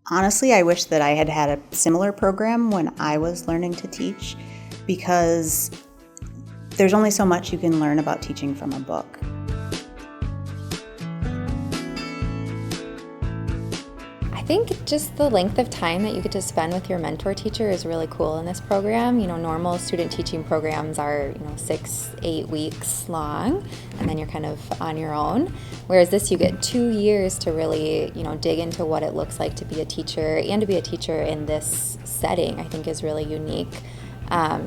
Honestly, I wish that I had had a similar program when I was learning to teach, because there's only so much you can learn about teaching from a book. I think just the length of time that you get to spend with your mentor teacher is really cool in this program. Normal student teaching programs are, 6-8 weeks long, and then you're kind of on your own. Whereas this, you get 2 years to really, dig into what it looks like to be a teacher, and to be a teacher in this setting, I think is really unique.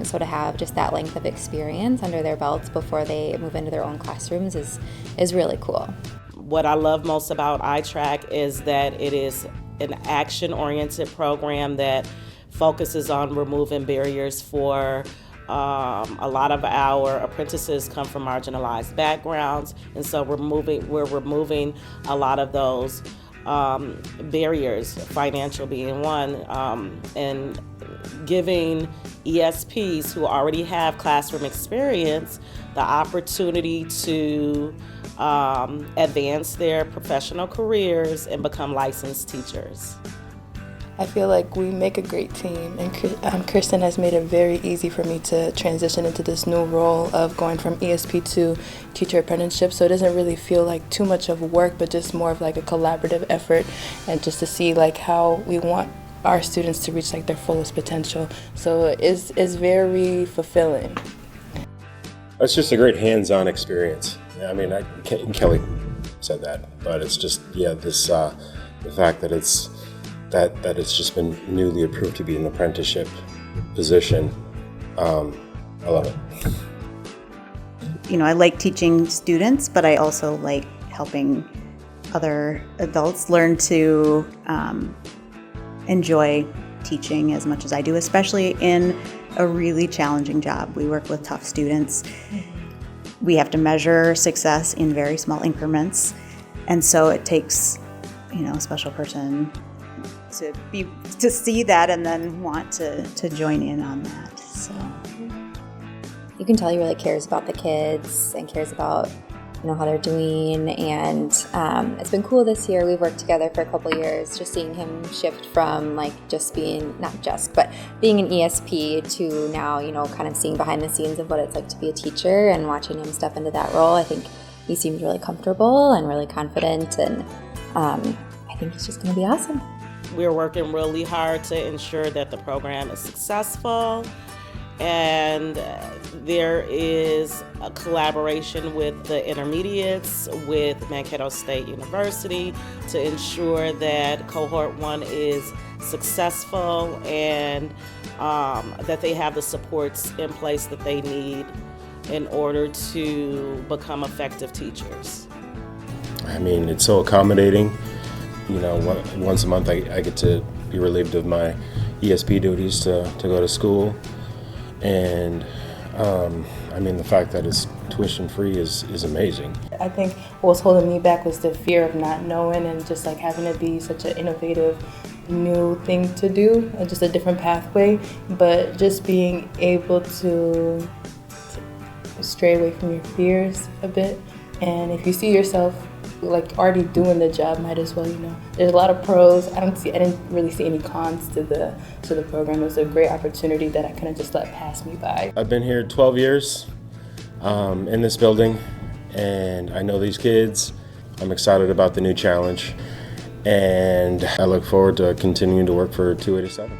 So to have just that length of experience under their belts before they move into their own classrooms is really cool. What I love most about ITRAC is that it is an action-oriented program that focuses on removing barriers for a lot of our apprentices come from marginalized backgrounds, and so we're removing a lot of those barriers, financial being one, and giving ESPs who already have classroom experience the opportunity to advance their professional careers and become licensed teachers. I feel like we make a great team, and Kristen has made it very easy for me to transition into this new role of going from ESP to teacher apprenticeship, so it doesn't really feel like too much of work, but just more of like a collaborative effort, and just to see like how we want our students to reach like their fullest potential. So it's very fulfilling. It's just a great hands-on experience. I mean, Kelly said that, but it's just, this the fact that it's just been newly approved to be an apprenticeship position. I love it. I like teaching students, but I also like helping other adults learn to enjoy teaching as much as I do, especially in a really challenging job. We work with tough students. We have to measure success in very small increments, and so it takes, a special person to see that and then want to join in on that. So You can tell he really cares about the kids and cares about how they're doing, and it's been cool this year. We've worked together for a couple years, just seeing him shift from being an ESP to now kind of seeing behind the scenes of what it's like to be a teacher, and watching him step into that role. I think he seems really comfortable and really confident, and I think he's just going to be awesome. We're working really hard to ensure that the program is successful, and there is a collaboration with the intermediates, with Mankato State University, to ensure that Cohort 1 is successful, and that they have the supports in place that they need in order to become effective teachers. I mean, it's so accommodating. Once a month I get to be relieved of my ESP duties to go to school. And the fact that it's tuition free is amazing. I think what was holding me back was the fear of not knowing, and just like having it be such an innovative new thing to do, and just a different pathway. But just being able to stray away from your fears a bit, and if you see yourself already doing the job, might as well, There's a lot of pros. I didn't really see any cons to the program. It was a great opportunity that I couldn't just let pass me by. I've been here 12 years in this building, and I know these kids. I'm excited about the new challenge, and I look forward to continuing to work for 287.